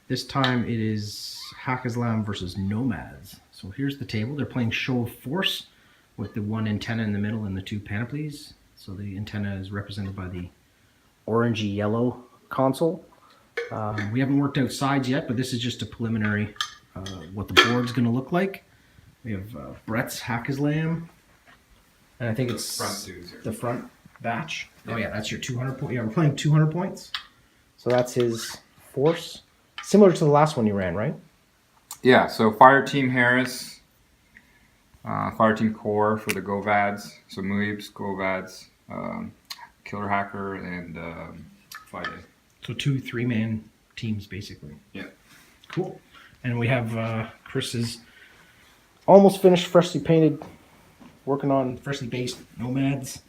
This time it is Haqqislam versus Nomads. So here's the table. They're playing Show of Force with the one antenna in the middle and the two panoplies. So the antenna is represented by the orangey yellow console. We haven't worked out sides yet, but this is just a preliminary what the board's going to look like. We have Brett's Haqqislam, and I think it's the front batch. Oh yeah, that's your 200 point. Yeah, we're playing 200 points. So that's his force. Similar to the last one you ran, right? Yeah, so Fire Team Harris, Fire Team Core for the Govads, so Muibs, Govads, Killer Hacker, and Friday. So 2 3-man teams, basically. Yeah. Cool. And we have Chris's almost finished, freshly painted, working on freshly based Nomads.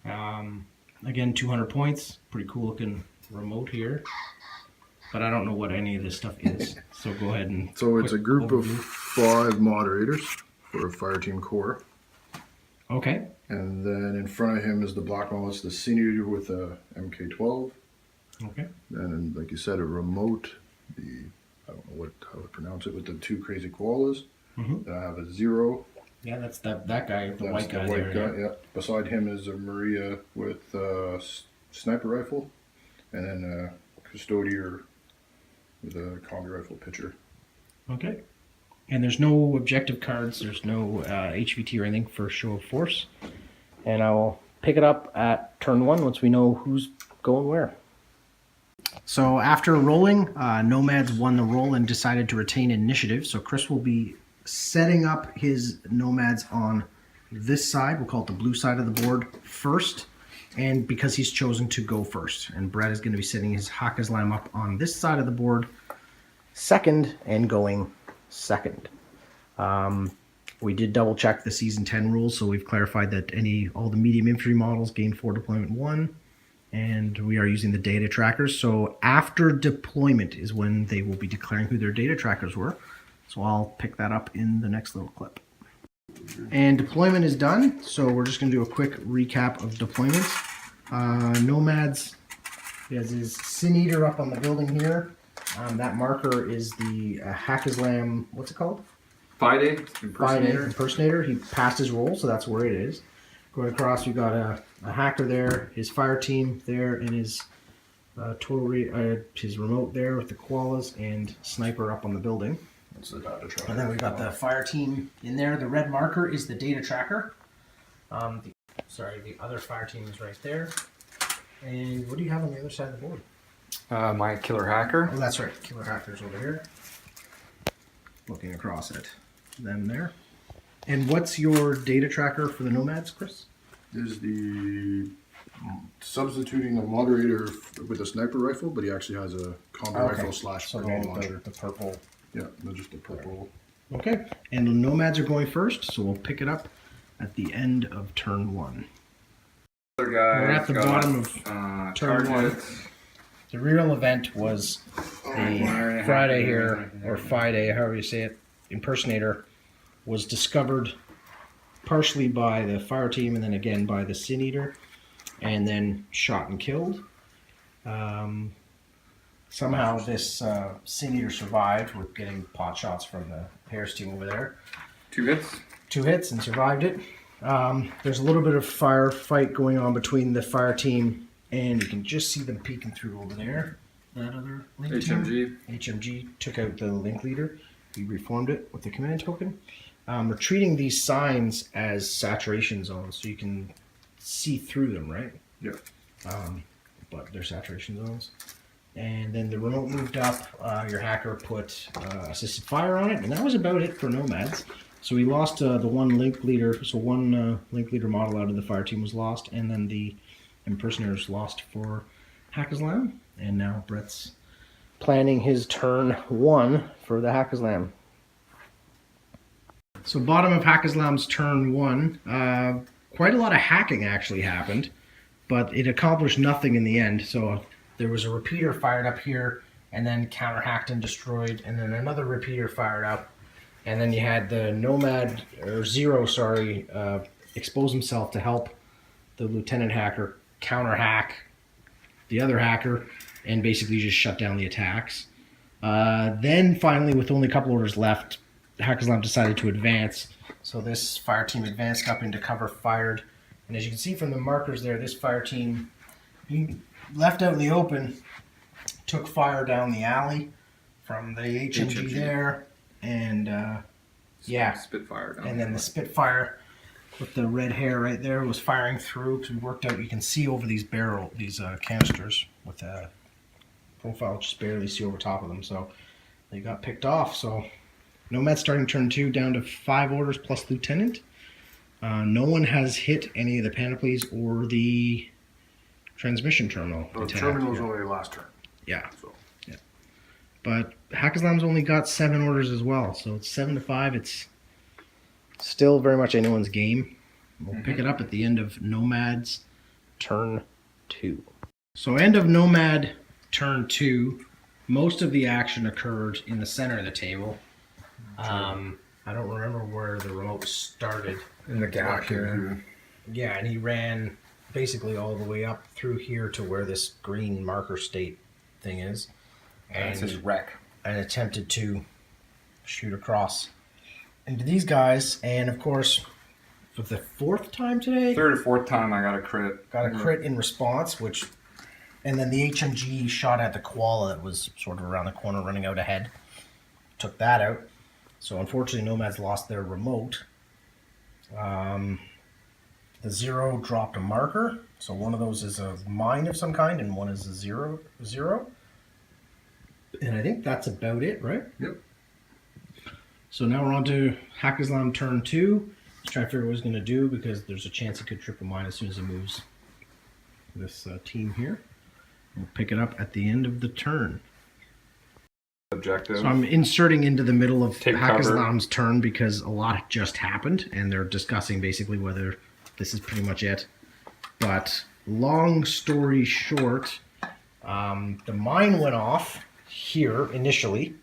Again, 200 points. Pretty cool looking remote here. But I don't know what any of this stuff is. So go ahead and... So it's a group of 5 moderators for a Fire Team Core. Okay. And then in front of him is the Black Monolith, the Senior with a MK12. Okay. And like you said, a remote, I don't know how to pronounce it, with the 2 crazy koalas. Mm-hmm. I have a 0. Yeah, that's that guy, the white guy. Yeah. Beside him is a Maria with a sniper rifle. And then a Custodier with a combi rifle pitcher. Okay. And there's no objective cards. There's no HVT or anything for Show of Force. And I'll pick it up at turn 1 once we know who's going where. So after rolling, Nomads won the roll and decided to retain initiative. So Chris will be setting up his Nomads on this side. We'll call it the blue side of the board first. And because he's chosen to go first. And Brett is going to be setting his Haqqislam up on this side of the board second and going second. We did double check the season 10 rules, so we've clarified that all the medium infantry models gain 4 deployment 1, and we are using the data trackers. So after deployment is when they will be declaring who their data trackers were. So I'll pick that up in the next little clip. And deployment is done, so we're just going to do a quick recap of deployments. Nomads, he has his Sin Eater up on the building here. That marker is the Haqqislam, what's it called? Friday Impersonator. He passed his roll, so that's where it is. Going across, we've got a hacker there, his fire team there, and his his remote there with the koalas, and sniper up on the building. That's the data tracker. And then we've got the fire team in there. The red marker is the data tracker. The other fire team is right there. And what do you have on the other side of the board? My Killer Hacker. Oh, that's right. Killer Hacker's over here. Looking across at them there. And what's your data tracker for the Nomads, Chris? Is the substituting the moderator with a sniper rifle, but he actually has a combi rifle slash grenade launcher. The purple. Yeah, just the purple. Okay. And the Nomads are going first, so we'll pick it up at the end of turn 1. We're at the bottom of turn 1. The real event was the Friday here, or Friday, however you say it, Impersonator, was discovered partially by the fire team and then again by the Sin Eater, and then shot and killed. Somehow this Sin Eater survived with getting pot shots from the Harris team over there. 2 hits. 2 hits and survived it. There's a little bit of firefight going on between the fire team, and you can just see them peeking through over there. That other link HMG. HMG took out the link leader. He reformed it with the command token. We're treating these signs as saturation zones, so you can see through them, right? Yeah. But they're saturation zones. And then the remote moved up. Your hacker put assisted fire on it, and that was about it for Nomads. So we lost the one link leader. So one link leader model out of the fire team was lost, and then the Impersonators lost for Haqqislam. And now Brett's planning his turn 1 for the Haqqislam. So bottom of Haqqislam's turn 1, quite a lot of hacking actually happened, but it accomplished nothing in the end. So there was a repeater fired up here, and then counter-hacked and destroyed, and then another repeater fired up, and then you had the Nomad, or Zero, sorry, expose himself to help the lieutenant hacker counter-hack the other hacker and basically just shut down the attacks. Then finally, with only a couple orders left, Haqqislam decided to advance. So this fire team advanced up into cover, fired, and as you can see from the markers there, this fire team being left out in the open took fire down the alley from the HMG there, and yeah, Spitfire. Down and then the Spitfire with the red hair right there was firing through. Because we worked out, you can see over these canisters with a profile, just barely see over top of them. So they got picked off. So Nomads starting turn 2 down to 5 orders plus Lieutenant. No one has hit any of the panoplies or the transmission terminal. The terminal was only last turn. Yeah. So. Yeah. But Haqqislam's only got 7 orders as well, so it's 7-5. It's still very much anyone's game. We'll pick it up at the end of Nomad's turn 2. So end of Nomad turn 2, most of the action occurred in the center of the table. I don't remember where the remote started. in the gap here. Yeah, and he ran basically all the way up through here to where this green marker state thing is. That's his wreck. And attempted to shoot across into these guys. And of course, for the 4th time today, Third or fourth time I got a crit. got a crit in response, which, and then the HMG shot at the koala that was sort of around the corner running out ahead. Took that out. So unfortunately, Nomads lost their remote. The 0 dropped a marker. So one of those is a mine of some kind, and one is a 0. And I think that's about it, right? Yep. So now we're on to Haqqislam turn 2. He's trying to figure out what he's going to do because there's a chance he could trip a mine as soon as he moves this team here. We'll pick it up at the end of the turn. Objective. So I'm inserting into the middle of Take cover. Haqqislam's turn because a lot just happened and they're discussing basically whether this is pretty much it. But long story short, the mine went off here initially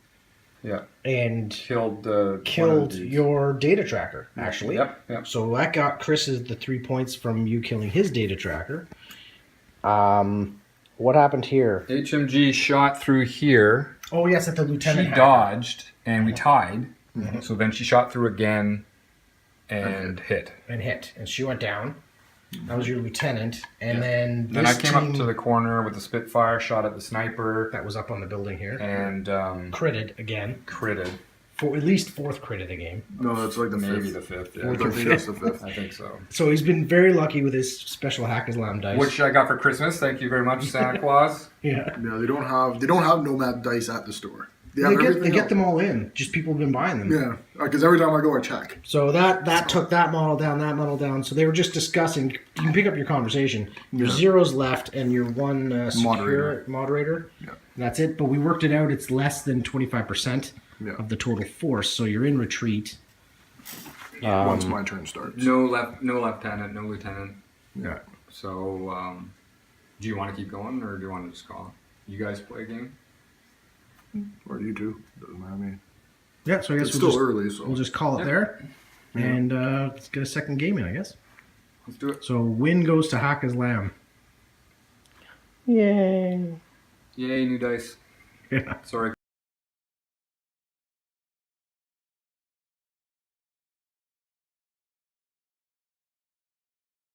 Yeah. and Killed your data tracker, actually. Yep. So that got Chris's the 3 points from you killing his data tracker. What happened here? HMG shot through here. Oh, yes, at the lieutenant. She had. dodged, and we tied. So then she shot through again and hit. And hit. And she went down. That was your lieutenant. And then Then I this came team up to the corner with the Spitfire, shot at the sniper, that was up on the building here. and Critted again. critted. For at least 4th crit of the game. No, that's like the Maybe 5th. the fifth. I Yeah. think that's the 5th. I think so. So he's been very lucky with his special Haqqislam dice. Which I got for Christmas. Thank you very much, Santa Claus. yeah. Yeah, they don't have Nomad dice at the store. They have They everything get else. them all in. Just people have been buying them. Yeah, because every time I go, I check. So that took that model down, that model down. So they were just discussing. You can pick up your conversation. Your 0's left, and your one moderator. Yeah. That's it. But we worked it out. It's less than 25% of the total force. So you're in retreat. Once my turn starts. No lieutenant, no lieutenant. Yeah. So, do you want to keep going, or do you want to just call? You guys play a game? Or you two. Doesn't matter to me. Yeah. So I guess It's still early, so. we'll just call it there, and let's get a second game in, I guess. Let's do it. So win goes to Haqqislam. Yay! Yay, new dice. Yeah. Sorry,